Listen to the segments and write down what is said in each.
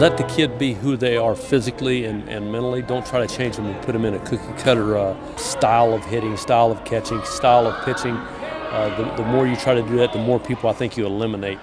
let the kid be who they are physically and mentally. Don't try to change them and put them in a cookie-cutter style of hitting, style of catching, style of pitching. The more you try to do that, the more people I think you eliminate.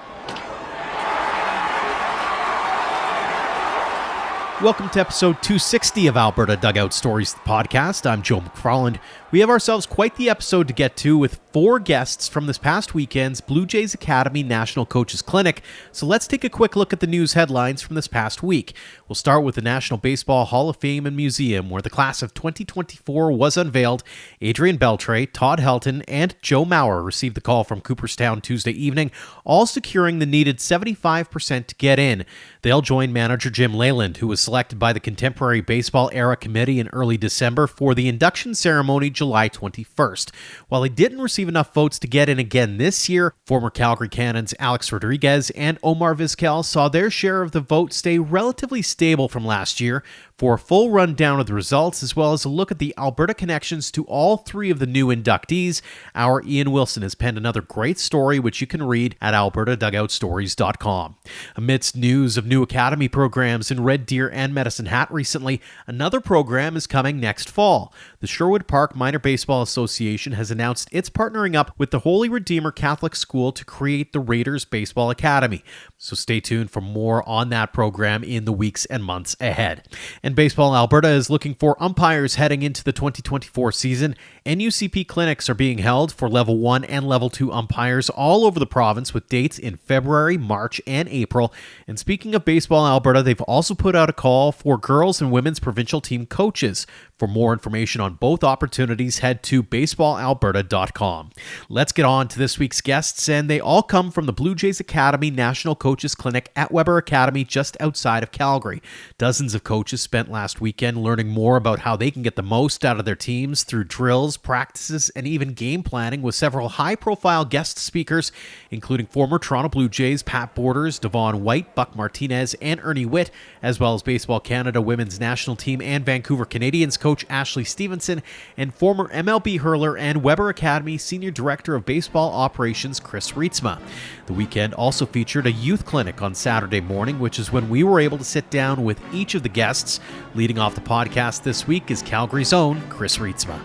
Welcome to episode 260 of Alberta Dugout Stories, the podcast. I'm Joe McFarland. We have ourselves quite the episode to get to with 4 guests from this past weekend's Blue Jays Academy National Coaches Clinic. So let's take a quick look at the news headlines from this past week. We'll start with the National Baseball Hall of Fame and Museum, where the class of 2024 was unveiled. Adrian Beltre, Todd Helton, and Joe Mauer received the call from Cooperstown Tuesday evening, all securing the needed 75% to get in. They'll join manager Jim Leyland, who was selected by the Contemporary Baseball Era Committee in early December for the induction ceremony July 21st. While he didn't receive enough votes to get in again this year, former Calgary Cannons Alex Rodriguez and Omar Vizquel saw their share of the vote stay relatively stable from last year. For a full rundown of the results, as well as a look at the Alberta connections to all 3 of the new inductees, our Ian Wilson has penned another great story, which you can read at albertadugoutstories.com. Amidst news of new academy programs in Red Deer and Medicine Hat recently, another program is coming next fall. The Sherwood Park Minor Baseball Association has announced it's partnering up with the Holy Redeemer Catholic School to create the Raiders Baseball Academy. So stay tuned for more on that program in the weeks and months ahead. And Baseball Alberta is looking for umpires heading into the 2024 season. NUCP clinics are being held for Level 1 and Level 2 umpires all over the province with dates in February, March, and April. And speaking of Baseball Alberta, they've also put out a call for girls and women's provincial team coaches. For more information on both opportunities, head to baseballalberta.com. Let's get on to this week's guests, and they all come from the Blue Jays Academy National Coaches Clinic at Weber Academy just outside of Calgary. Dozens of coaches spent last weekend learning more about how they can get the most out of their teams through drills, practices, and even game planning with several high-profile guest speakers, including former Toronto Blue Jays Pat Borders, Devon White, Buck Martinez, and Ernie Witt, as well as Baseball Canada Women's National Team and Vancouver Canadians coach Ashley Stephenson, and former MLB hurler and Weber Academy Senior Director of Baseball Operations Chris Reitsma. The weekend also featured a youth clinic on Saturday morning, which is when we were able to sit down with each of the guests. Leading off the podcast this week is Calgary's own Chris Reitsma.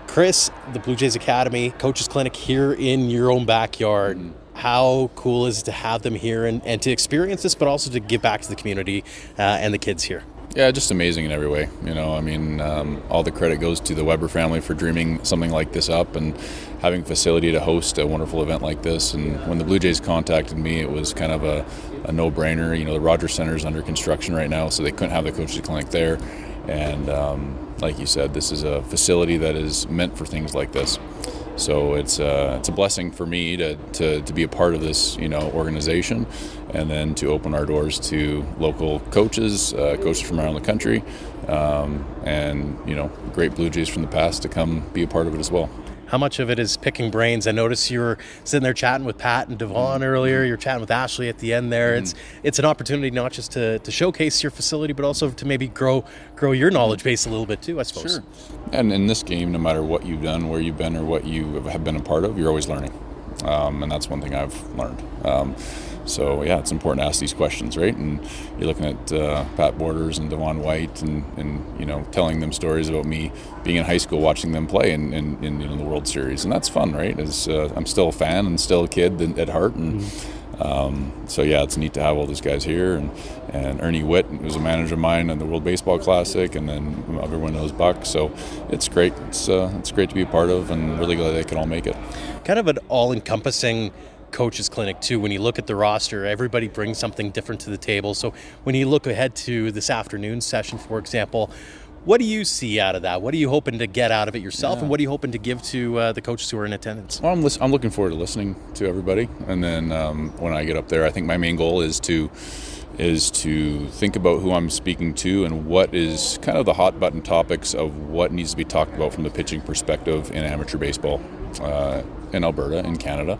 Chris, the Blue Jays Academy Coaches Clinic here in your own backyard. How cool is it to have them here and to experience this, but also to give back to the community and the kids here? Yeah, just amazing in every way. All the credit goes to the Weber family for dreaming something like this up and having facility to host a wonderful event like this. And when the Blue Jays contacted me, it was kind of a no-brainer. The Rogers Center is under construction right now, so they couldn't have the coaches clinic there. And like you said, this is a facility that is meant for things like this. So it's a blessing for me to be a part of this organization, and then to open our doors to local coaches from around the country, and great Blue Jays from the past to come be a part of it as well. How much of it is picking brains? I noticed you were sitting there chatting with Pat and Devon earlier. You're chatting with Ashley at the end there. It's an opportunity not just to showcase your facility, but also to maybe grow your knowledge base a little bit too, I suppose. Sure. And in this game, no matter what you've done, where you've been, or what you have been a part of, you're always learning. And that's one thing I've learned. So yeah, it's important to ask these questions, right? And you're looking at Pat Borders and Devon White, and telling them stories about me being in high school, watching them play in the World Series, and that's fun, right? I'm still a fan and still a kid at heart, and so yeah, it's neat to have all these guys here, and Ernie Witt, who was a manager of mine in the World Baseball Classic, and then everyone knows Buck, so it's great. It's great to be a part of, and really glad they can all make it. Kind of an all-encompassing coaches clinic too. When you look at the roster, everybody brings something different to the table. So when you look ahead to this afternoon session, for example, what do you see out of that? What are you hoping to get out of it yourself, and what are you hoping to give to the coaches who are in attendance? Well, I'm looking forward to listening to everybody, and then when I get up there, I think my main goal is to think about who I'm speaking to and what is kind of the hot button topics of what needs to be talked about from the pitching perspective in amateur baseball in Alberta, in Canada.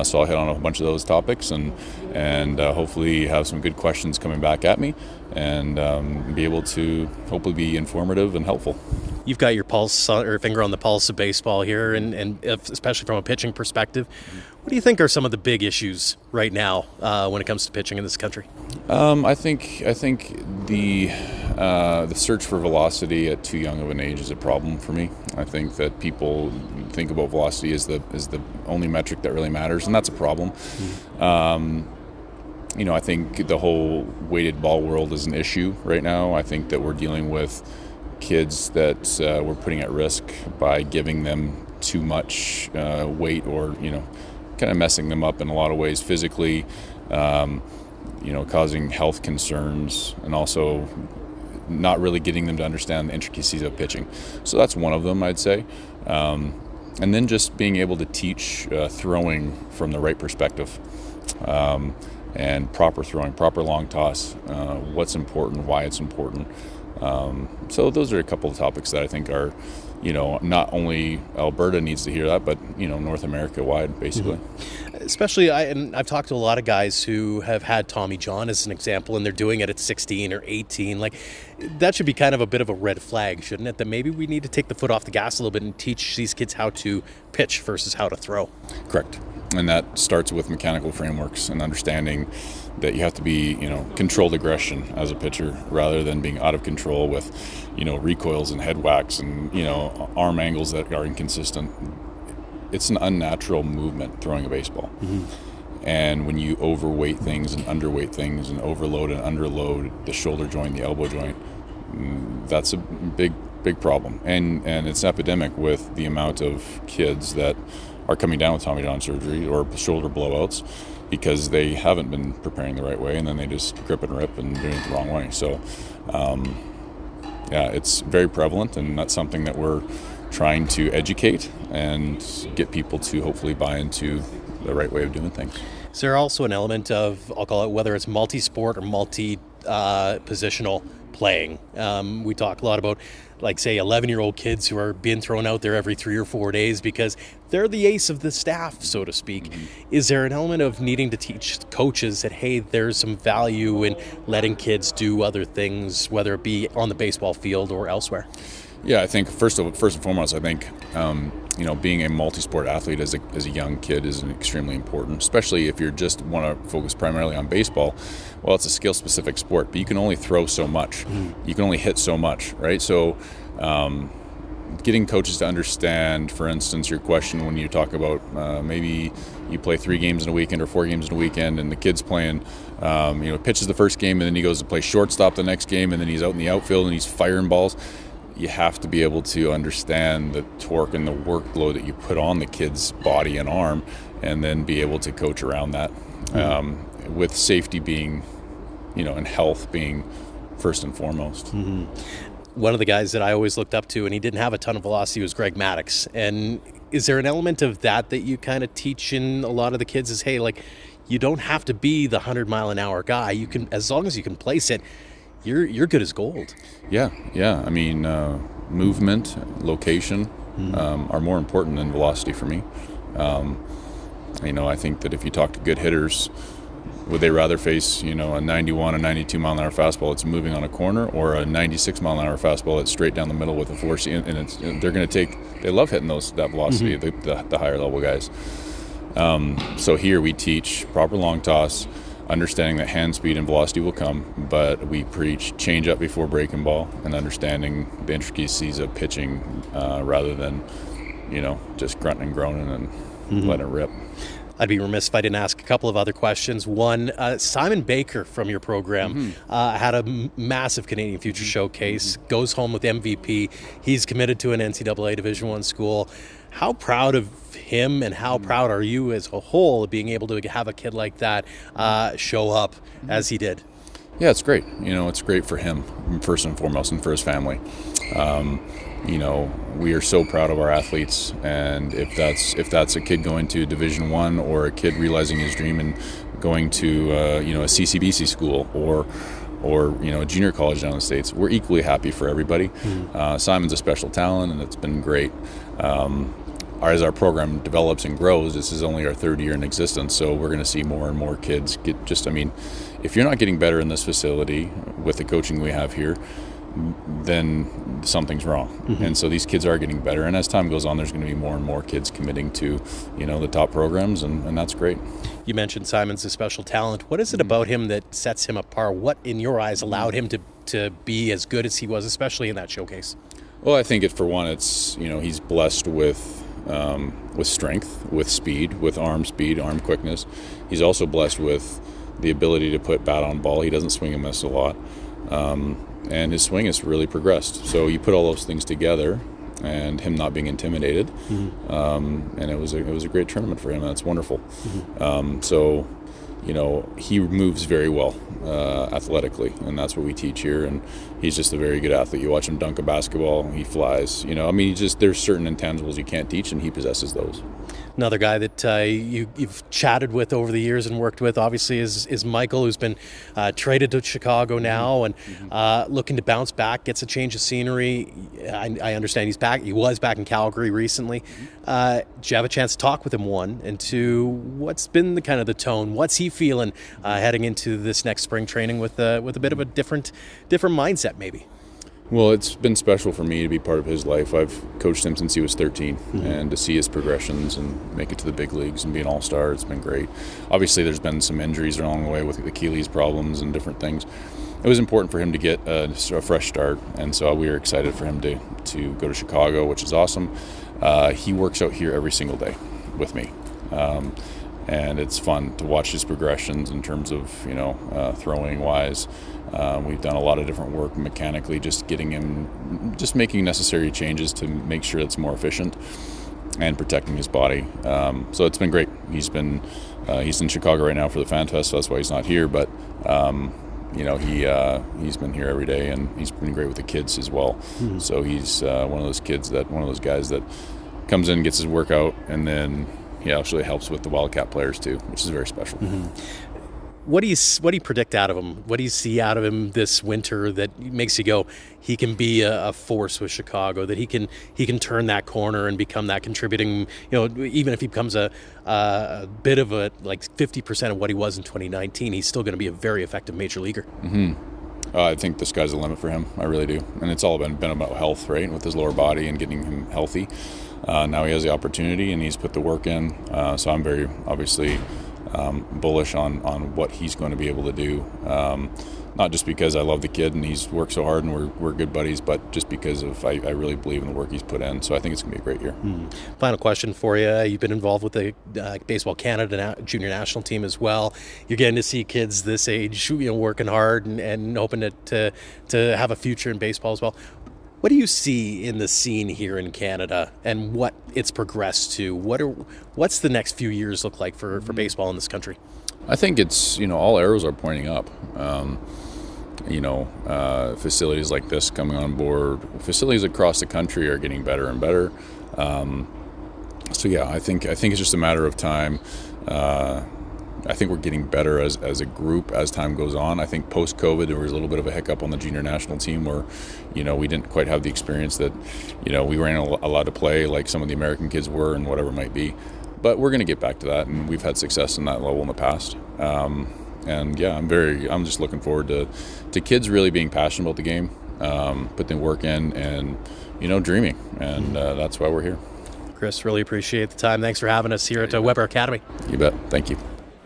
So I'll hit on a bunch of those topics and hopefully have some good questions coming back at me, and be able to hopefully be informative and helpful. You've got your pulse or finger on the pulse of baseball here, and especially from a pitching perspective. What do you think are some of the big issues right now when it comes to pitching in this country? I think the search for velocity at too young of an age is a problem for me. I think that people think about velocity as the only metric that really matters, and that's a problem. I think the whole weighted ball world is an issue right now. I think that we're dealing with kids that we're putting at risk by giving them too much weight, or kind of messing them up in a lot of ways physically, causing health concerns, and also not really getting them to understand the intricacies of pitching. So that's one of them, I'd say. And then just being able to teach throwing from the right perspective, and proper throwing, proper long toss, what's important, why it's important. So those are a couple of topics that I think are, not only Alberta needs to hear that, but, North America wide, basically. Especially, I've talked to a lot of guys who have had Tommy John as an example, and they're doing it at 16 or 18. Like, that should be kind of a bit of a red flag, shouldn't it? That maybe we need to take the foot off the gas a little bit and teach these kids how to pitch versus how to throw. Correct. And that starts with mechanical frameworks and understanding that you have to be, controlled aggression as a pitcher rather than being out of control with, recoils and head whacks and, arm angles that are inconsistent. It's an unnatural movement throwing a baseball. And when you overweight things and underweight things and overload and underload the shoulder joint, the elbow joint, that's a big problem. And it's epidemic with the amount of kids that are coming down with Tommy John surgery or shoulder blowouts because they haven't been preparing the right way, and then they just grip and rip and doing it the wrong way. So, it's very prevalent, and that's something that we're trying to educate and get people to hopefully buy into the right way of doing things. Is there also an element of, I'll call it, whether it's multi-sport or multi-positional playing? We talk a lot about, like, say, 11-year-old kids who are being thrown out there every 3 or 4 days because they're the ace of the staff, so to speak. Is there an element of needing to teach coaches that, hey, there's some value in letting kids do other things, whether it be on the baseball field or elsewhere? Yeah, I think first and foremost, I think being a multi-sport athlete as a young kid is extremely important, especially if you just want to focus primarily on baseball. Well, it's a skill-specific sport, but you can only throw so much. You can only hit so much, right? So getting coaches to understand, for instance, your question when you talk about maybe you play 3 games in a weekend or 4 games in a weekend, and the kid's playing, pitches the first game, and then he goes to play shortstop the next game, and then he's out in the outfield and he's firing balls. You have to be able to understand the torque and the workload that you put on the kid's body and arm, and then be able to coach around that, with safety being, and health being first and foremost. One of the guys that I always looked up to, and he didn't have a ton of velocity, was Greg Maddux. And is there an element of that you kind of teach in a lot of the kids is, hey, like, you don't have to be the 100-mile-an-hour guy. You can, as long as you can place it, you're good as gold. Yeah. I mean, movement, location are more important than velocity for me. I think that if you talk to good hitters, would they rather face, a 91, a 92 mile an hour fastball that's moving on a corner, or a 96 mile an hour fastball that's straight down the middle with a force? And they're going to they love hitting that velocity, the higher level guys. So here we teach proper long toss, understanding that hand speed and velocity will come, but we preach change up before breaking ball and understanding the intricacies of pitching rather than, just grunting and groaning and letting it rip. I'd be remiss if I didn't ask a couple of other questions. One, Simon Baker from your program had a massive Canadian Future Showcase, goes home with MVP. He's committed to an NCAA Division I school. How proud of him, and how proud are you as a whole of being able to have a kid like that show up as he did? Yeah, it's great. It's great for him, first and foremost, and for his family. We are so proud of our athletes, and if that's a kid going to Division I, or a kid realizing his dream and going to a CCBC school or a junior college down in the States, we're equally happy for everybody. Simon's a special talent, and it's been great. As our program develops and grows, this is only our 3rd year in existence, so we're going to see more and more kids get if you're not getting better in this facility with the coaching we have here, then something's wrong. And so these kids are getting better. And as time goes on, there's going to be more and more kids committing to, the top programs, and that's great. You mentioned Simon's a special talent. What is it about him that sets him apart? What, in your eyes, allowed him to be as good as he was, especially in that showcase? Well, I think for one, it's, he's blessed with strength, with speed, with arm speed, arm quickness. He's also blessed with the ability to put bat on ball. He doesn't swing and miss a lot. And his swing has really progressed. So you put all those things together, and him not being intimidated, and it was a great tournament for him. That's wonderful. So, he moves very well athletically, and that's what we teach here. And he's just a very good athlete. You watch him dunk a basketball, he flies. There's certain intangibles you can't teach, and he possesses those. Another guy that you've chatted with over the years and worked with, obviously, is Michael, who's been traded to Chicago now and looking to bounce back, gets a change of scenery. I understand he's back. He was back in Calgary recently. Did you have a chance to talk with him, one? And two, what's been the tone? What's he feeling heading into this next spring training with a bit of a different mindset, maybe? Well, it's been special for me to be part of his life. I've coached him since he was 13, and to see his progressions and make it to the big leagues and be an all-star, it's been great. Obviously, there's been some injuries along the way with Achilles problems and different things. It was important for him to get a fresh start, and so we were excited for him to go to Chicago, which is awesome. He works out here every single day with me. And it's fun to watch his progressions in terms of, throwing wise. We've done a lot of different work mechanically, just making necessary changes to make sure it's more efficient and protecting his body. So it's been great. He's in Chicago right now for the Fan Fest, so that's why he's not here. But he's been here every day, and he's been great with the kids as well. So he's one of those guys that comes in, gets his workout, and then he actually helps with the Wildcat players too, which is very special. What do you predict out of him? What do you see out of him this winter that makes you go, he can be a force with Chicago, that he can turn that corner and become that contributing, even if he becomes a bit of 50% of what he was in 2019, he's still going to be a very effective major leaguer. I think the sky's the limit for him. I really do. And it's all been about health, right? With his lower body and getting him healthy. Now he has the opportunity, and he's put the work in. So I'm very, obviously, bullish on what he's going to be able to do. Not just because I love the kid and he's worked so hard and we're good buddies, but just because I really believe in the work he's put in. So I think it's going to be a great year. Final question for you. You've been involved with the Baseball Canada junior national team as well. You're getting to see kids this age, working hard and hoping to have a future in baseball as well. What do you see in the scene here in Canada and what it's progressed to? What's the next few years look like for baseball in this country? I think it's, all arrows are pointing up. Facilities like this coming on board, facilities across the country are getting better and better. I think it's just a matter of time. I think we're getting better as a group as time goes on. I think post-COVID there was a little bit of a hiccup on the junior national team where, we didn't quite have the experience that, we weren't allowed to play like some of the American kids were and whatever it might be. But we're going to get back to that, and we've had success in that level in the past. I'm just looking forward to kids really being passionate about the game, putting the work in, and dreaming, and that's why we're here. Chris, really appreciate the time. Thanks for having us here at Weber Academy. You bet. Thank you.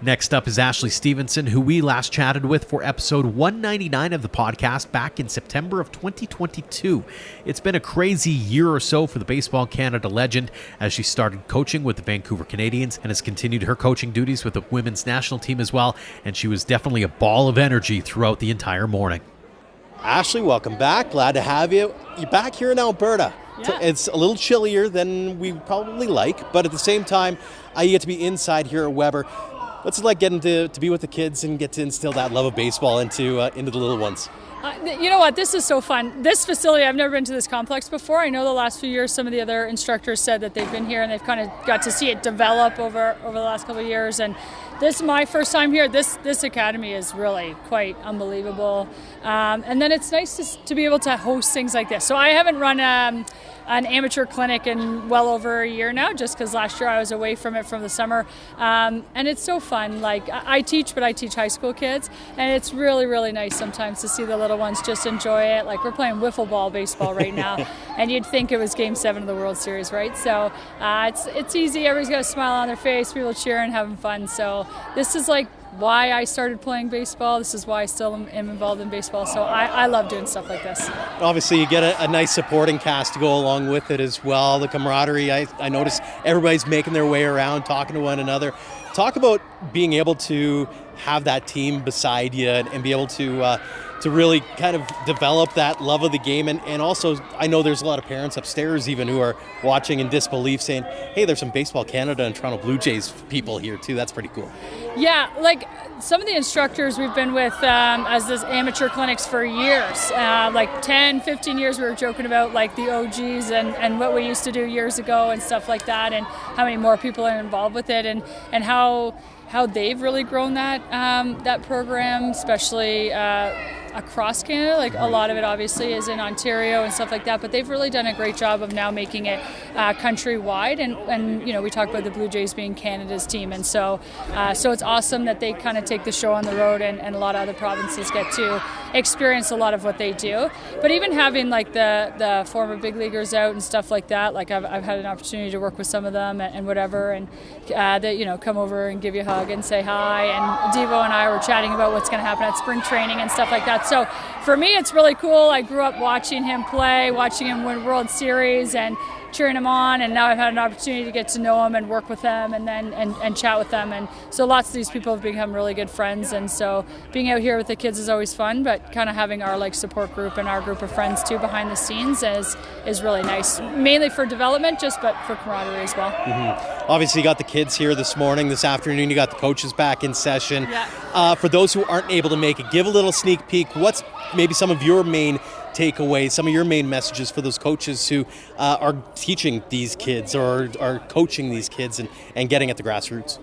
Next up is Ashley Stephenson, who we last chatted with for episode 199 of the podcast back in September of 2022. It's been a crazy year or so for the Baseball Canada legend as she started coaching with the Vancouver Canadians and has continued her coaching duties with the women's national team as well, and she was definitely a ball of energy throughout the entire morning. Ashley, welcome back. Glad to have you. You're back here in Alberta. Yeah. It's a little chillier than we probably like, but at the same time, I get to be inside here at Weber. What's it like getting to be with the kids and get to instill that love of baseball into the little ones? You know what? This is so fun. This facility, I've never been to this complex before. I know the last few years some of the other instructors said that they've been here and they've kind of got to see it develop over the last couple of years. And this is my first time here. This academy is really quite unbelievable. And then it's nice to be able to host things like this. So I haven't run an amateur clinic in well over a year now, just because last year I was away from it from the summer. And it's so fun. Like I teach, but I teach high school kids, and it's really, really nice sometimes to see the little ones just enjoy it. Like we're playing wiffle ball baseball right now, and you'd think it was Game 7 of the World Series, right? So it's easy. Everybody's got a smile on their face, people cheering, having fun. So this is like why I started playing baseball. This is why I still am involved in baseball. So I love doing stuff like this. Obviously, you get a nice supporting cast to go along with it as well. The camaraderie, I notice everybody's making their way around, talking to one another. Talk about being able to have that team beside you and be able to really kind of develop that love of the game. And also, I know there's a lot of parents upstairs even who are watching in disbelief saying, hey, there's some Baseball Canada and Toronto Blue Jays people here too. That's pretty cool. Yeah, like some of the instructors we've been with as this amateur clinics for years, like 10, 15 years. We were joking about like the OGs and what we used to do years ago and stuff like that, and how many more people are involved with it, and how they've really grown that program, especially across Canada. Like a lot of it obviously is in Ontario and stuff like that, but they've really done a great job of now making it countrywide. And you know, we talk about the Blue Jays being Canada's team, and so it's awesome that they kind of take the show on the road, and a lot of other provinces get to experience a lot of what they do. But even having like the former big leaguers out and stuff like that, like I've had an opportunity to work with some of them and whatever, and they, you know, come over and give you a hug and say hi. And Devo and I were chatting about what's going to happen at spring training and stuff like that. So for me, it's really cool. I grew up watching him play, watching him win World Series, and cheering him on, and now I've had an opportunity to get to know him and work with them and then and chat with them, and so lots of these people have become really good friends. And so being out here with the kids is always fun, but kind of having our like support group and our group of friends too behind the scenes is really nice, mainly for development, but for camaraderie as well. Mm-hmm. Obviously, you got the kids here this morning, this afternoon. You got the coaches back in session. Yeah. For those who aren't able to make it, give a little sneak peek. What's maybe some of your main takeaways, some of your main messages for those coaches who are teaching these kids or are coaching these kids and getting at the grassroots?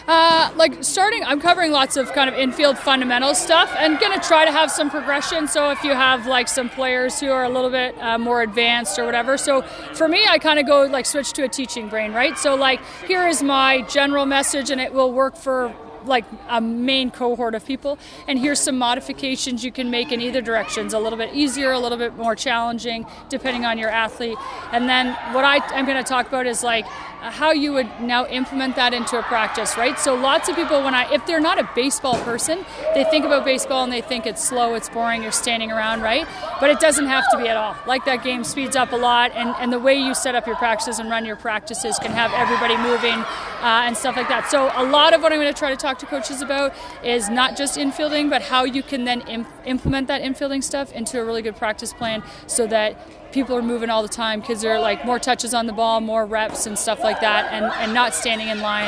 I'm covering lots of kind of infield fundamental stuff and going to try to have some progression. So if you have like some players who are a little bit more advanced or whatever. So for me, I kind of go like switch to a teaching brain, right? So like here is my general message, and it will work for like a main cohort of people, and here's some modifications you can make in either directions, a little bit easier, a little bit more challenging depending on your athlete. And then what I'm going to talk about is like how you would now implement that into a practice, right? So lots of people, if they're not a baseball person, they think about baseball and they think it's slow, it's boring, you're standing around, right? But it doesn't have to be at all. Like that game speeds up a lot, and the way you set up your practices and run your practices can have everybody moving and stuff like that. So a lot of what I'm going to try to talk to coaches about is not just infielding, but how you can then implement that infielding stuff into a really good practice plan so that people are moving all the time. Kids are like more touches on the ball, more reps and stuff like that, and not standing in line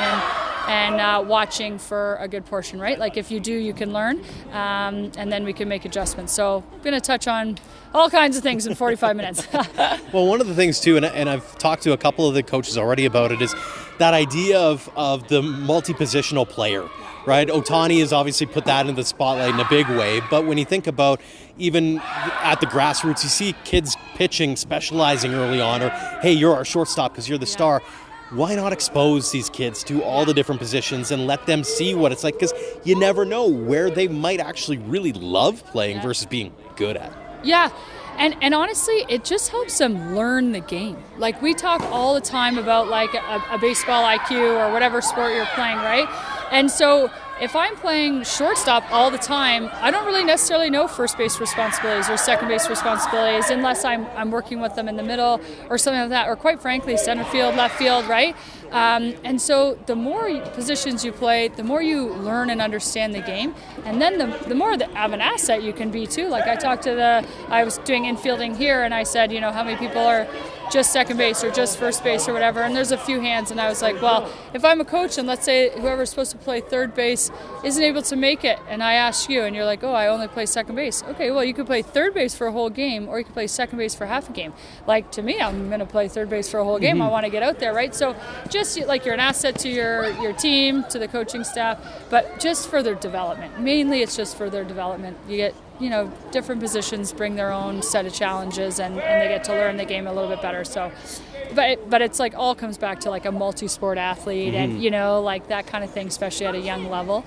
and watching for a good portion, right? Like if you do, you can learn, and then we can make adjustments. So I'm going to touch on all kinds of things in 45 minutes. Well, one of the things too, and I've talked to a couple of the coaches already about it, is that idea of the multi-positional player, right? Ohtani has obviously put that in the spotlight in a big way, but when you think about even at the grassroots, you see kids pitching, specializing early on, or hey, you're our shortstop because you're the star. Why not expose these kids to all the different positions and let them see what it's like? Because you never know where they might actually really love playing versus being good at it. Yeah. And honestly, it just helps them learn the game. Like we talk all the time about like a baseball IQ or whatever sport you're playing, right? And so if I'm playing shortstop all the time, I don't really necessarily know first base responsibilities or second base responsibilities unless I'm working with them in the middle or something like that, or quite frankly, center field, left field, right? And so the more positions you play, the more you learn and understand the game, and then the more of an asset you can be too. Like I was doing infielding here, and I said, you know, how many people are just second base or just first base or whatever, and there's a few hands, and I was like, well, if I'm a coach and let's say whoever's supposed to play third base isn't able to make it, and I ask you and you're like, oh, I only play second base. Okay, well, you could play third base for a whole game, or you could play second base for half a game. Like, to me, I'm going to play third base for a whole game. Mm-hmm. I want to get out there, right? So just like you're an asset to your team, to the coaching staff, but just for their development. Mainly it's just for their development. You get different positions bring their own set of challenges, and they get to learn the game a little bit better. So, but it's like all comes back to like a multi-sport athlete, and like that kind of thing, especially at a young level.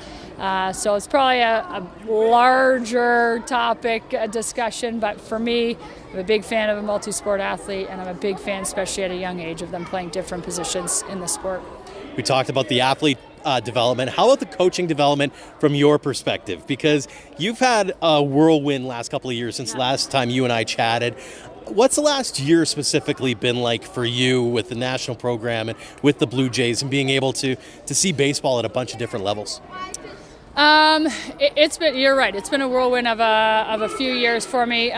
So it's probably a larger topic discussion, but for me, I'm a big fan of a multi-sport athlete, and I'm a big fan, especially at a young age, of them playing different positions in the sport. We talked about the athlete development. How about the coaching development from your perspective? Because you've had a whirlwind last couple of years since last time you and I chatted. What's the last year specifically been like for you with the national program and with the Blue Jays and being able to see baseball at a bunch of different levels? It's been, you're right, it's been a whirlwind of a few years for me.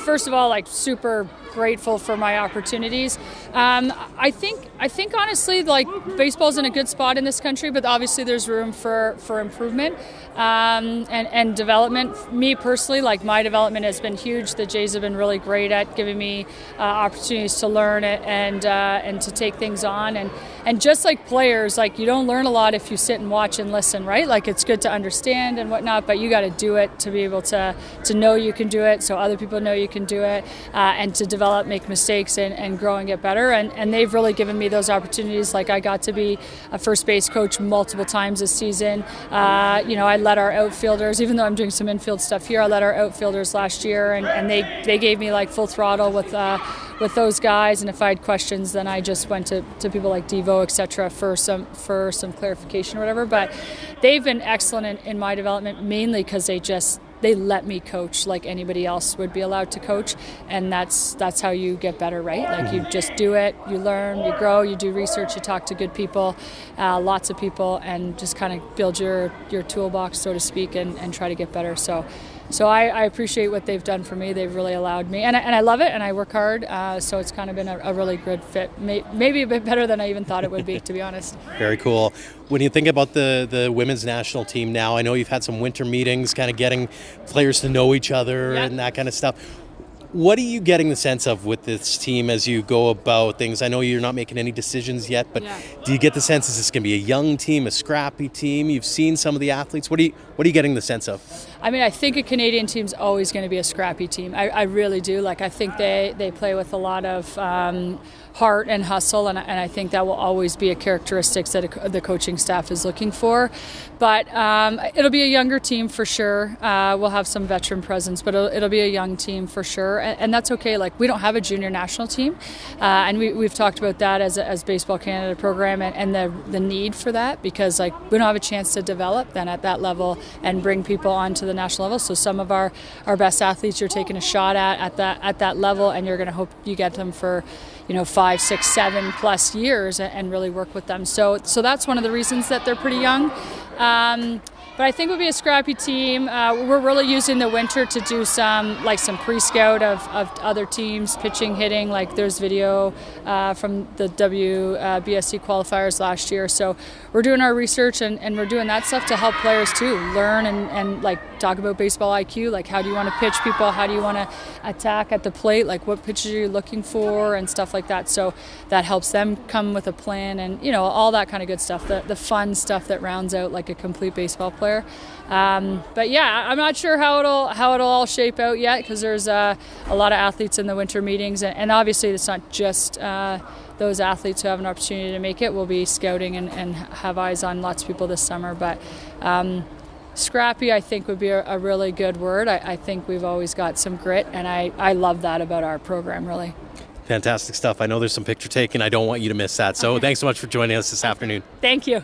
First of all, like, super grateful for my opportunities. I think honestly, like, baseball's in a good spot in this country, but obviously there's room for improvement and development. Me personally, like, my development has been huge. The Jays have been really great at giving me opportunities to learn it and to take things on. And just like players, like, you don't learn a lot if you sit and watch and listen, right? Like, it's good to understand and whatnot, but you got to do it to be able to know you can do it, so other people know you can do it, and to develop, make mistakes, and grow and get better. And they've really given me those opportunities. Like, I got to be a first base coach multiple times this season. I led our outfielders, even though I'm doing some infield stuff here, I led our outfielders last year, and they gave me like full throttle with those guys. And if I had questions, then I just went to people like Devo, etc., for some clarification or whatever. But they've been excellent in my development, mainly because they let me coach like anybody else would be allowed to coach, and that's how you get better, right? Like, you just do it, you learn, you grow, you do research, you talk to good people, lots of people, and just kind of build your toolbox, so to speak, and try to get better. So I appreciate what they've done for me. They've really allowed me, and I love it, and I work hard. So it's kind of been a really good fit. Maybe a bit better than I even thought it would be, to be honest. Very cool. When you think about the women's national team now, I know you've had some winter meetings, kind of getting players to know each other and that kind of stuff. What are you getting the sense of with this team as you go about things? I know you're not making any decisions yet, but do you get the sense is this going to be a young team, a scrappy team? You've seen some of the athletes. What are you getting the sense of? I mean, I think a Canadian team's always going to be a scrappy team. I really do. Like, I think they play with a lot of heart and hustle, and I think that will always be a characteristic that the coaching staff is looking for. But it'll be a younger team for sure. We'll have some veteran presence, but it'll be a young team for sure, and that's okay. Like, we don't have a junior national team, and we've talked about that as Baseball Canada program, and the need for that, because like, we don't have a chance to develop then at that level and bring people onto the national level. So some of our best athletes you're taking a shot at that level, and you're going to hope you get them for 5, 6, 7 plus years and really work with them. So that's one of the reasons that they're pretty young. But I think we'll be a scrappy team. We're really using the winter to do some pre-scout of other teams, pitching, hitting. Like, there's video from the WBSC qualifiers last year. So we're doing our research and we're doing that stuff to help players too learn and like talk about baseball IQ. Like, how do you want to pitch people? How do you want to attack at the plate? Like, what pitches are you looking for and stuff like that. So that helps them come with a plan and all that kind of good stuff. The fun stuff that rounds out like a complete baseball player. But yeah, I'm not sure how it'll all shape out yet, because there's a lot of athletes in the winter meetings, and obviously it's not just those athletes who have an opportunity to make it. We'll be scouting and have eyes on lots of people this summer, but scrappy, I think, would be a really good word. I think we've always got some grit, and I love that about our program, really. Fantastic stuff. I know there's some picture taking. I don't want you to miss that. So Thanks so much for joining us this afternoon. Thank you.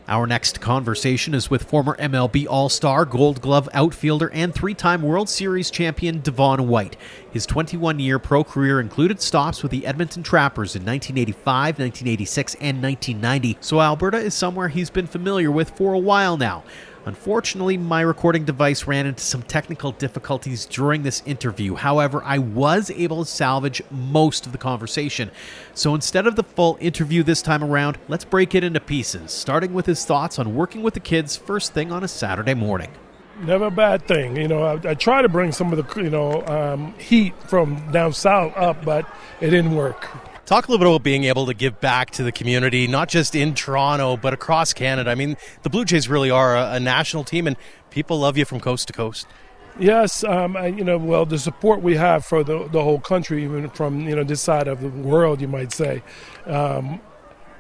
Our next conversation is with former MLB All-Star, Gold Glove outfielder, and 3-time World Series champion Devon White. His 21-year pro career included stops with the Edmonton Trappers in 1985, 1986, and 1990, so Alberta is somewhere he's been familiar with for a while now. Unfortunately, my recording device ran into some technical difficulties during this interview. However, I was able to salvage most of the conversation. So instead of the full interview this time around, let's break it into pieces, starting with his thoughts on working with the kids first thing on a Saturday morning. Never a bad thing. I try to bring some of the, heat from down south up, but it didn't work. Talk a little bit about being able to give back to the community, not just in Toronto, but across Canada. I mean, the Blue Jays really are a national team, and people love you from coast to coast. Yes, well, the support we have for the whole country, even from this side of the world, you might say,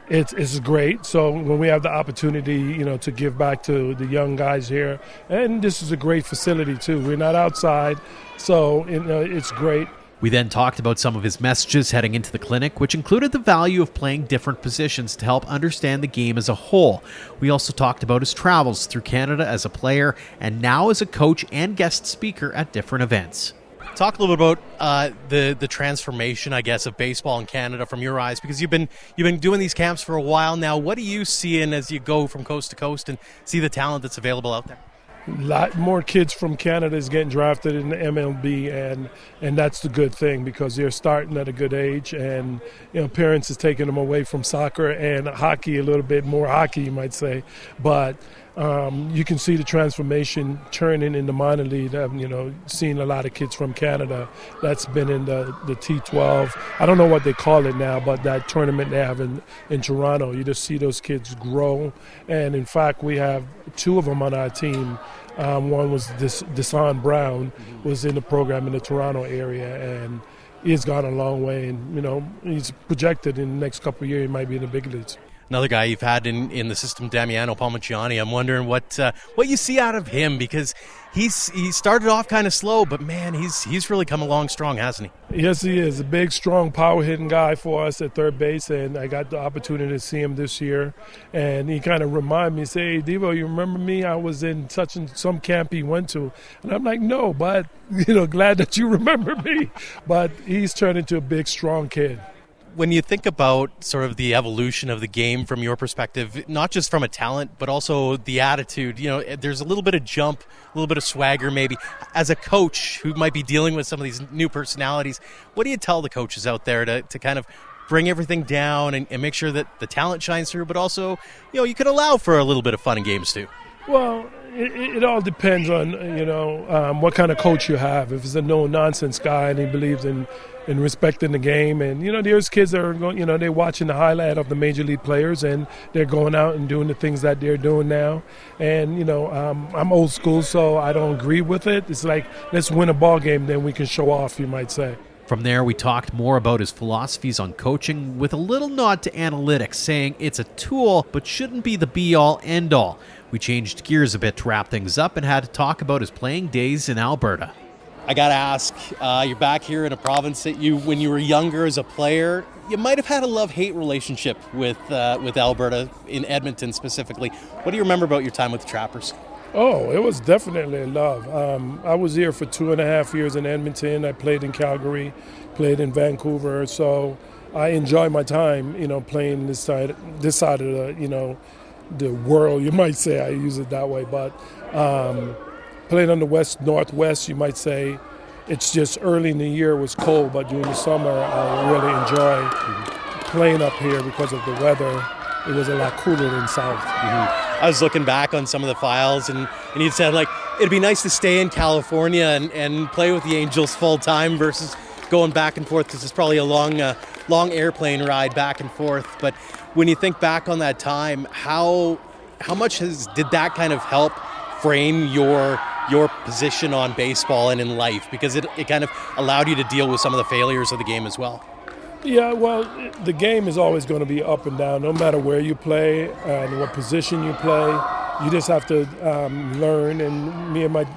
it's great. So when we have the opportunity, to give back to the young guys here, and this is a great facility too. We're not outside, so it's great. We then talked about some of his messages heading into the clinic, which included the value of playing different positions to help understand the game as a whole. We also talked about his travels through Canada as a player and now as a coach and guest speaker at different events. Talk a little bit about the transformation, I guess, of baseball in Canada from your eyes, because you've been doing these camps for a while now. What are you seeing as you go from coast to coast and see the talent that's available out there? A lot more kids from Canada is getting drafted in the MLB, and that's the good thing because they're starting at a good age, and parents is taking them away from soccer and hockey, a little bit more hockey, you might say, but you can see the transformation turning in the minor league. Seeing a lot of kids from Canada that's been in the T12. I don't know what they call it now, but that tournament they have in Toronto, you just see those kids grow. And in fact, we have two of them on our team. One was Deshaun Brown, was in the program in the Toronto area, and he's gone a long way. And he's projected in the next couple of years he might be in the big leagues. Another guy you've had in the system, Damiano Palmiciani. I'm wondering what you see out of him, because he started off kind of slow, but man, he's really come along strong, hasn't he? Yes, he is. A big, strong, power-hitting guy for us at third base, and I got the opportunity to see him this year. And he kind of reminded me, say, "Hey, Devo, you remember me? I was in such and some camp he went to." And I'm like, "No, but, glad that you remember me." But he's turned into a big, strong kid. When you think about sort of the evolution of the game from your perspective, not just from a talent, but also the attitude, there's a little bit of jump, a little bit of swagger maybe. As a coach who might be dealing with some of these new personalities, what do you tell the coaches out there to kind of bring everything down and make sure that the talent shines through, but also, you could allow for a little bit of fun in games too? Well, it all depends on, what kind of coach you have. If it's a no-nonsense guy and he believes in respecting the game, and, there's kids that are going, they're watching the highlight of the major league players and they're going out and doing the things that they're doing now. And, I'm old school, so I don't agree with it. It's like, let's win a ball game, then we can show off, you might say. From there, we talked more about his philosophies on coaching with a little nod to analytics, saying it's a tool but shouldn't be the be-all, end-all. We changed gears a bit to wrap things up and had to talk about his playing days in Alberta. I got to ask, you're back here in a province that when you were younger as a player, you might have had a love-hate relationship with Alberta, in Edmonton specifically. What do you remember about your time with the Trappers? Oh, it was definitely love. I was here for 2.5 years in Edmonton. I played in Calgary, played in Vancouver. So I enjoy my time, playing this side of the, the world, you might say. I use it that way. But playing on the northwest, you might say. It's just early in the year it was cold, but during the summer I really enjoy playing up here because of the weather. It was a lot cooler than south. I was looking back on some of the files, and you'd said, it'd be nice to stay in California and play with the Angels full time versus going back and forth, because it's probably a long airplane ride back and forth. But when you think back on that time, how much did that kind of help frame your position on baseball and in life? Because it kind of allowed you to deal with some of the failures of the game as well. Yeah, well, the game is always going to be up and down, no matter where you play and what position you play. You just have to learn. And me and my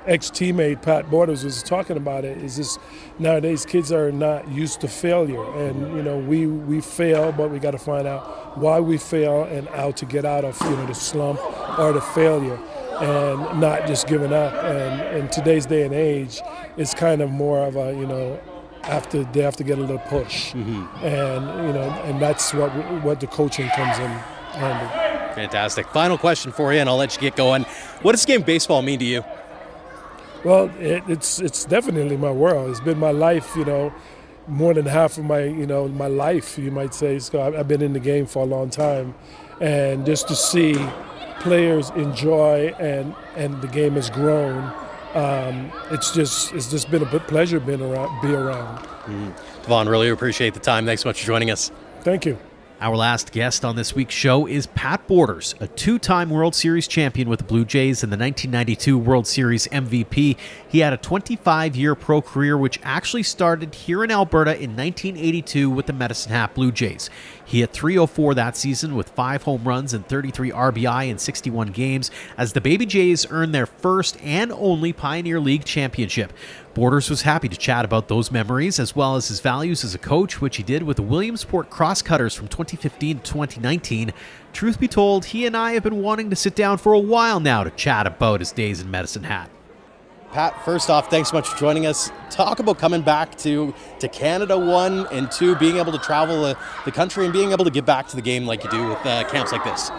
ex-teammate, Pat Borders, was talking about it. Is just nowadays kids are not used to failure. And, we fail, but we got to find out why we fail and how to get out of, the slump or the failure, and not just giving up. And in today's day and age, it's kind of more of a, they have to get a little push, and that's what the coaching comes in handy. Fantastic. Final question for you, and I'll let you get going. What does the game of baseball mean to you? Well, it's definitely my world. It's been my life, more than half of my my life, you might say. So I've been in the game for a long time, and just to see players enjoy and the game has grown. It's just been a pleasure be around. Devon, really appreciate the time. Thanks so much for joining us. Thank you. Our last guest on this week's show is Pat Borders, a two-time World Series champion with the Blue Jays and the 1992 World Series MVP. He had a 25-year pro career which actually started here in Alberta in 1982 with the Medicine Hat Blue Jays. He hit .304 that season with 5 home runs and 33 RBI in 61 games as the Baby Jays earned their first and only Pioneer League championship. Borders was happy to chat about those memories as well as his values as a coach, which he did with the Williamsport Crosscutters from 2015 to 2019. Truth be told, he and I have been wanting to sit down for a while now to chat about his days in Medicine Hat. Pat, first off, thanks so much for joining us. Talk about coming back to Canada, 1, and 2, being able to travel the country and being able to give back to the game like you do with camps like this.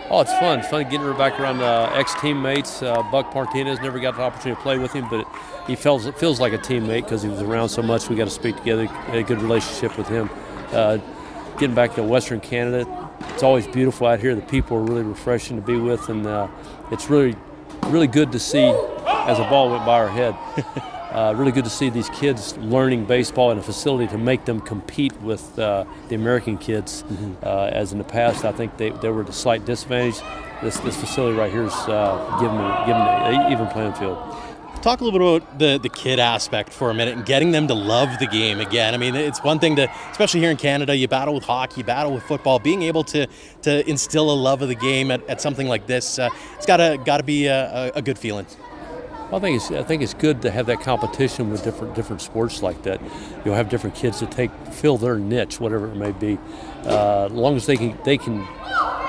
Oh, it's fun. It's fun getting her back around ex-teammates. Buck Martinez, never got the opportunity to play with him, but he feels like a teammate because he was around so much. We got to speak together, had a good relationship with him. Getting back to Western Canada, it's always beautiful out here. The people are really refreshing to be with, and it's really good to see as a ball went by our head. Really good to see these kids learning baseball in a facility to make them compete with the American kids. As in the past, I think they were at a slight disadvantage. This facility right here is giving them an even playing field. Talk a little bit about the kid aspect for a minute and getting them to love the game again. I mean, it's one thing to, especially here in Canada, you battle with hockey, you battle with football. Being able to instill a love of the game at something like this, it's got to be a good feeling. I think it's good to have that competition with different sports like that. You'll have different kids that fill their niche, whatever it may be. As long as they can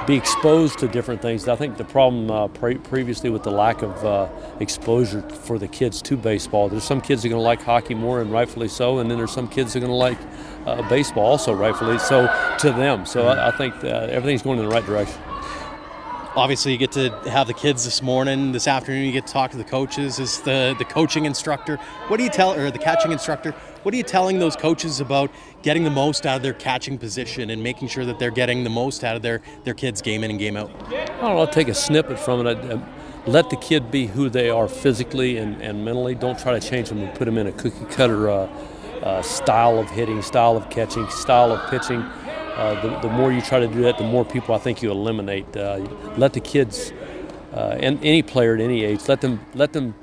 be exposed to different things. I think the problem previously with the lack of exposure for the kids to baseball. There's some kids that are going to like hockey more, and rightfully so, and then there's some kids that are going to like baseball also, rightfully so, to them. So I think everything's going in the right direction. Obviously, you get to have the kids this afternoon, you get to talk to the coaches as the coaching instructor. What do you tell, or the catching instructor, what are you telling those coaches about getting the most out of their catching position and making sure that they're getting the most out of their kids game in and game out? I'll take a snippet from it. Let the kid be who they are physically and mentally. Don't try to change them and put them in a cookie cutter style of hitting, style of catching, style of pitching. The more you try to do that, the more people I think you eliminate. Let the kids and any player at any age, let them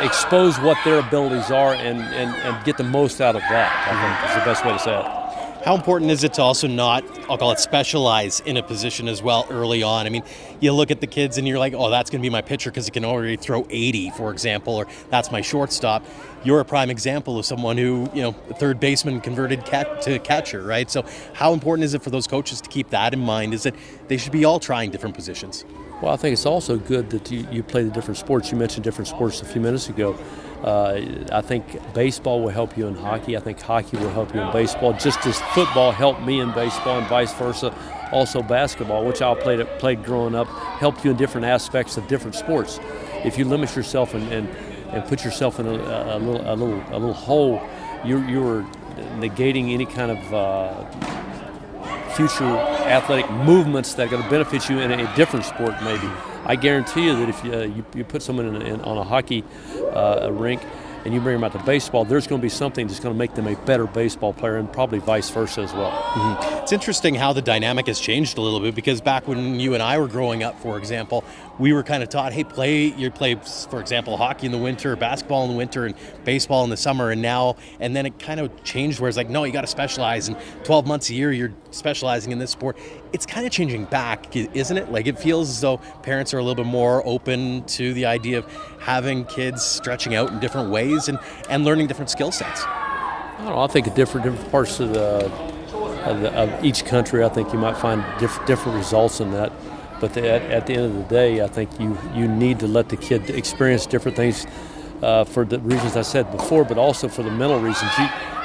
expose what their abilities are and get the most out of that, I think is the best way to say it. How important is it to also not, I'll call it, specialize in a position as well early on? I mean, you look at the kids and you're like, oh, that's going to be my pitcher because he can already throw 80, for example, or that's my shortstop. You're a prime example of someone who, a third baseman converted to catcher, right? So how important is it for those coaches to keep that in mind, is that they should be all trying different positions? Well, I think it's also good that you play the different sports. You mentioned different sports a few minutes ago. I think baseball will help you in hockey. I think hockey will help you in baseball, just as football helped me in baseball and vice versa. Also basketball, which I played growing up, helped you in different aspects of different sports. If you limit yourself and put yourself in a little hole, you're negating any kind of future athletic movements that are going to benefit you in a different sport maybe. I guarantee you that if you put someone on a hockey rink and you bring them out to baseball, there's going to be something that's going to make them a better baseball player, and probably vice versa as well. Mm-hmm. It's interesting how the dynamic has changed a little bit, because back when you and I were growing up, for example, we were kind of taught, hey, play, for example, hockey in the winter, basketball in the winter, and baseball in the summer, and then it kind of changed where it's like, no, you got to specialize, and 12 months a year you're specializing in this sport. It's kind of changing back, isn't it? Like, it feels as though parents are a little bit more open to the idea of having kids stretching out in different ways and learning different skill sets. I don't know. I think at different parts of each country, I think you might find different results in that. But at the end of the day, I think you need to let the kid experience different things for the reasons I said before, but also for the mental reasons.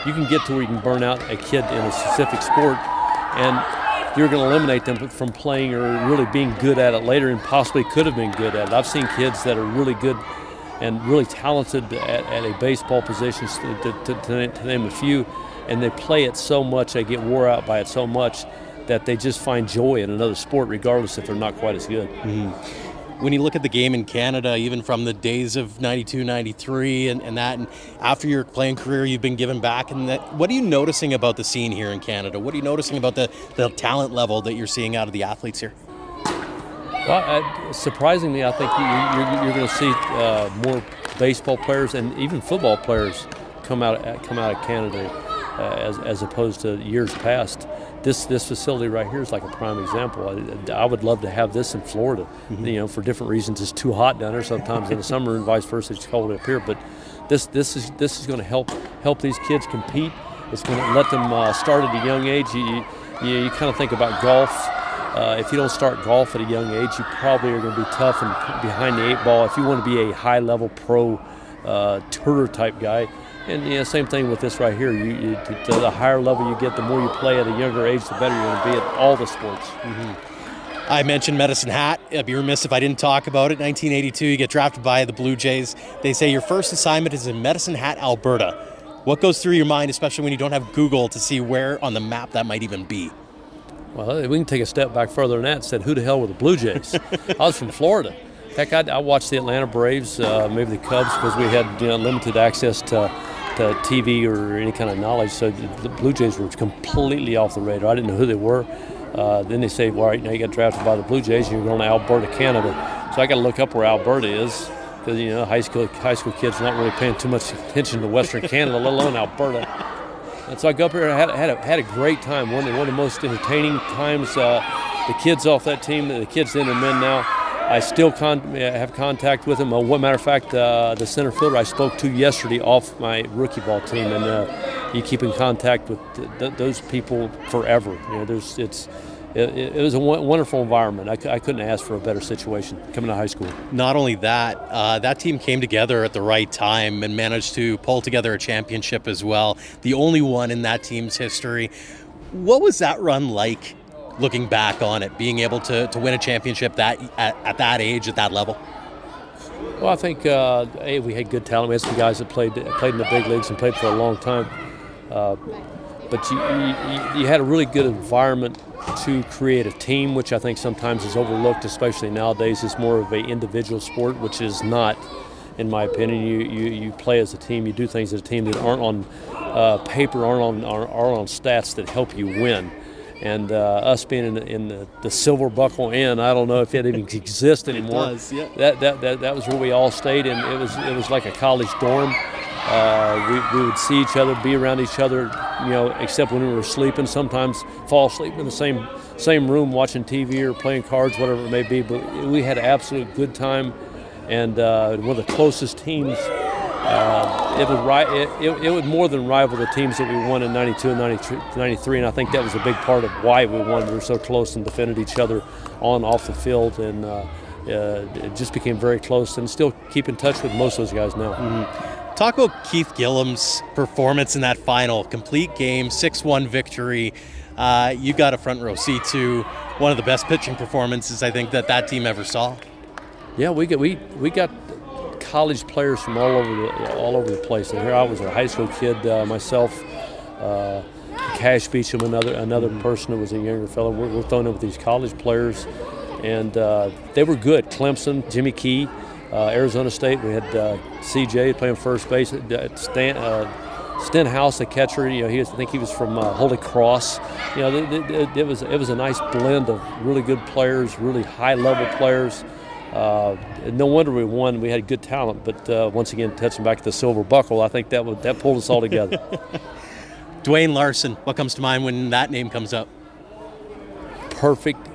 You can get to where you can burn out a kid in a specific sport, and you're going to eliminate them from playing or really being good at it later, and possibly could have been good at it. I've seen kids that are really good and really talented at a baseball position, to name a few, and they play it so much, they get wore out by it so much that they just find joy in another sport, regardless if they're not quite as good. Mm-hmm. when you look at the game in Canada, even from the days of 92, 93 and that, and after your playing career, you've been given back. And that, what are you noticing about the scene here in Canada? What are you noticing about the talent level that you're seeing out of the athletes here? Well, surprisingly, I think you're going to see more baseball players and even football players come out of Canada as opposed to years past. This facility right here is like a prime example. I would love to have this in Florida. For different reasons. It's too hot down there sometimes in the summer, and vice versa. It's cold up here. But this is going to help these kids compete. It's going to let them start at a young age. You kind of think about golf. If you don't start golf at a young age, you probably are going to be tough and behind the 8 ball. If you want to be a high-level pro tourer type guy. And same thing with this right here. The higher level you get, the more you play at a younger age, the better you're going to be at all the sports. I mentioned Medicine Hat. I'd be remiss if I didn't talk about it. 1982, you get drafted by the Blue Jays. They say your first assignment is in Medicine Hat, Alberta. What goes through your mind, especially when you don't have Google to see where on the map that might even be? Well, we can take a step back further than that and said, who the hell were the Blue Jays? I was from Florida. Heck, I watched the Atlanta Braves, maybe the Cubs, because we had limited access to TV or any kind of knowledge. So the Blue Jays were completely off the radar. I didn't know who they were. Then they say, well, right now you got drafted by the Blue Jays and you're going to Alberta, Canada. So I got to look up where Alberta is because, high school kids are not really paying too much attention to Western Canada, let alone Alberta. And so I go up here and had a great time. One of the most entertaining times. The kids off that team, the kids in and men now, I still have contact with them. Matter of fact, the center fielder I spoke to yesterday off my rookie ball team, and you keep in contact with those people forever. It was a wonderful environment. I couldn't ask for a better situation coming to high school. Not only that, that team came together at the right time and managed to pull together a championship as well. The only one in that team's history. What was that run like? Looking back on it, being able to win a championship at that age, at that level? Well, I think we had good talent. We had some guys that played in the big leagues and played for a long time. But you had a really good environment to create a team, which I think sometimes is overlooked, especially nowadays. It's more of an individual sport, which is not, in my opinion. You play as a team. You do things as a team that aren't on paper, aren't on stats that help you win. And us being in the Silver Buckle Inn, I don't know if it even exists anymore. It does, yeah. That was where we all stayed, and it was like a college dorm. We would see each other, be around each other, except when we were sleeping. Sometimes fall asleep in the same room watching TV or playing cards, whatever it may be. But we had an absolute good time, and one of the closest teams. It would more than rival the teams that we won in 92 and 93, and I think that was a big part of why we won. We were so close and defended each other on and off the field, and it just became very close, and still keep in touch with most of those guys now. Mm-hmm. Talk about Keith Gillam's performance in that final. Complete game, 6-1 victory. You got a front row seat to one of the best pitching performances I think that team ever saw. Yeah, we got college players from all over the place. And here I was a high school kid myself. Cash Beecham, another person who was a younger fellow. We're throwing in with these college players, and they were good. Clemson, Jimmy Key, Arizona State. We had CJ playing first base. Stenhouse, the catcher. I think he was from Holy Cross. It was a nice blend of really good players, really high level players. No wonder we won. We had good talent, but once again, touching back to the Silver Buckle, I think that pulled us all together. Dwayne Larson, what comes to mind when that name comes up? Perfect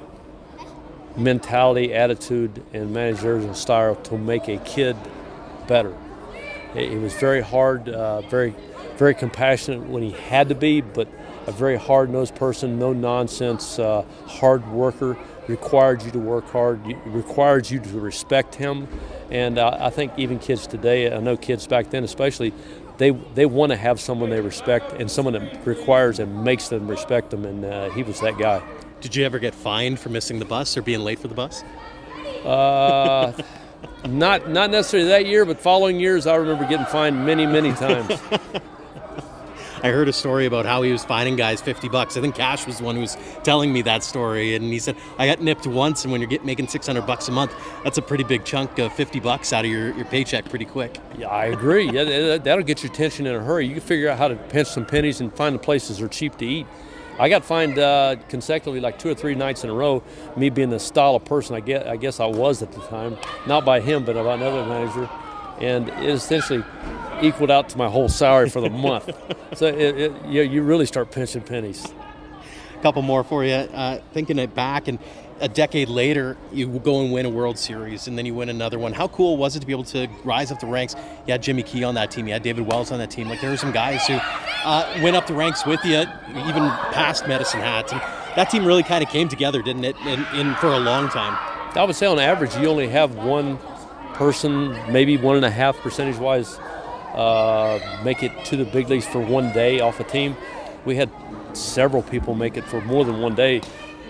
mentality, attitude, and managerial style to make a kid better. He was very hard, very, very compassionate when he had to be, but a very hard-nosed person, no nonsense, hard worker. Required you to work hard, required you to respect him. And I think even kids today, I know kids back then especially, they want to have someone they respect and someone that requires and makes them respect them, and he was that guy. Did you ever get fined for missing the bus or being late for the bus? Not necessarily that year, but following years I remember getting fined many, many times. I heard a story about how he was fining guys $50. I think Cash was the one who was telling me that story, and he said, I got nipped once, and when you're making $600 a month, that's a pretty big chunk of $50 out of your paycheck pretty quick. Yeah, I agree. Yeah, that'll get your attention in a hurry. You can figure out how to pinch some pennies and find the places that are cheap to eat. I got fined consecutively like 2 or 3 nights in a row, me being the style of person I guess I was at the time, not by him, but by another manager, and it essentially equaled out to my whole salary for the month. So you really start pinching pennies. A couple more for you. Thinking it back, and a decade later, you go and win a World Series, and then you win another one. How cool was it to be able to rise up the ranks? You had Jimmy Key on that team. You had David Wells on that team. Like, there were some guys who went up the ranks with you, even past Medicine Hat. And that team really kind of came together, didn't it, in for a long time? I would say on average, you only have one person, maybe 1.5 percentage-wise, make it to the big leagues for one day off a team. We had several people make it for more than one day.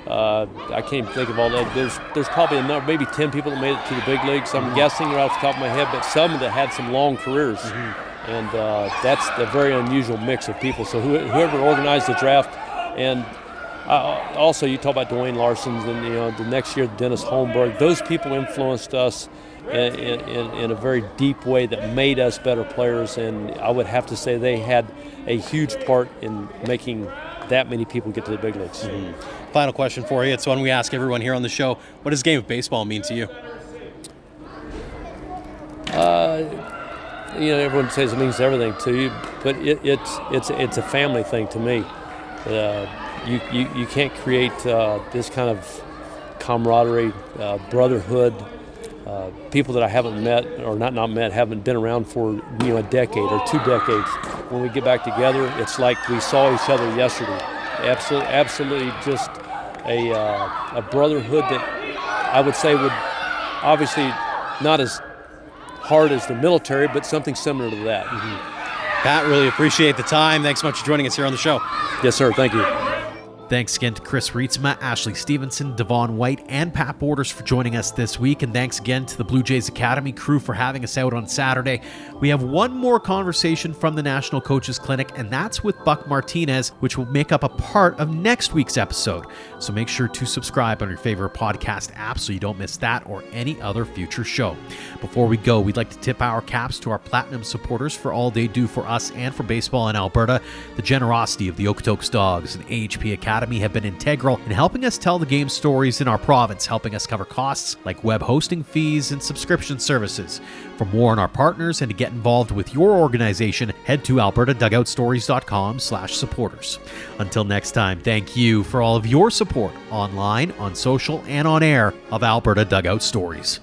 I can't think of all that. There's probably another, maybe 10 people that made it to the big leagues. I'm guessing right off the top of my head, but some that had some long careers. Mm-hmm. And that's a very unusual mix of people. So whoever organized the draft, and also you talk about Dwayne Larson's, and the next year Dennis Holmberg. Those people influenced us in a very deep way that made us better players. And I would have to say they had a huge part in making that many people get to the big leagues. Mm-hmm. Final question for you. It's one we ask everyone here on the show. What does the game of baseball mean to you? Everyone says it means everything to you, but it's a family thing to me. You can't create this kind of camaraderie, brotherhood. People that I haven't met or not met haven't been around for a decade or 2 decades. When we get back together, it's like we saw each other yesterday. Absolutely, just a brotherhood that I would say would obviously not as hard as the military, but something similar to that. Mm-hmm. Pat, really appreciate the time. Thanks so much for joining us here on the show. Yes, sir. Thank you. Thanks again to Chris Reitsma, Ashley Stephenson, Devon White, and Pat Borders for joining us this week. And thanks again to the Blue Jays Academy crew for having us out on Saturday. We have one more conversation from the National Coaches Clinic, and that's with Buck Martinez, which will make up a part of next week's episode. So make sure to subscribe on your favorite podcast app so you don't miss that or any other future show. Before we go, we'd like to tip our caps to our Platinum supporters for all they do for us and for baseball in Alberta. The generosity of the Okotoks Dogs and AHP Academy have been integral in helping us tell the game stories in our province, helping us cover costs like web hosting fees and subscription services. For more on our partners and to get involved with your organization, head to albertadugoutstories.com/supporters. Until next time, thank you for all of your support online, on social, and on air of Alberta Dugout Stories.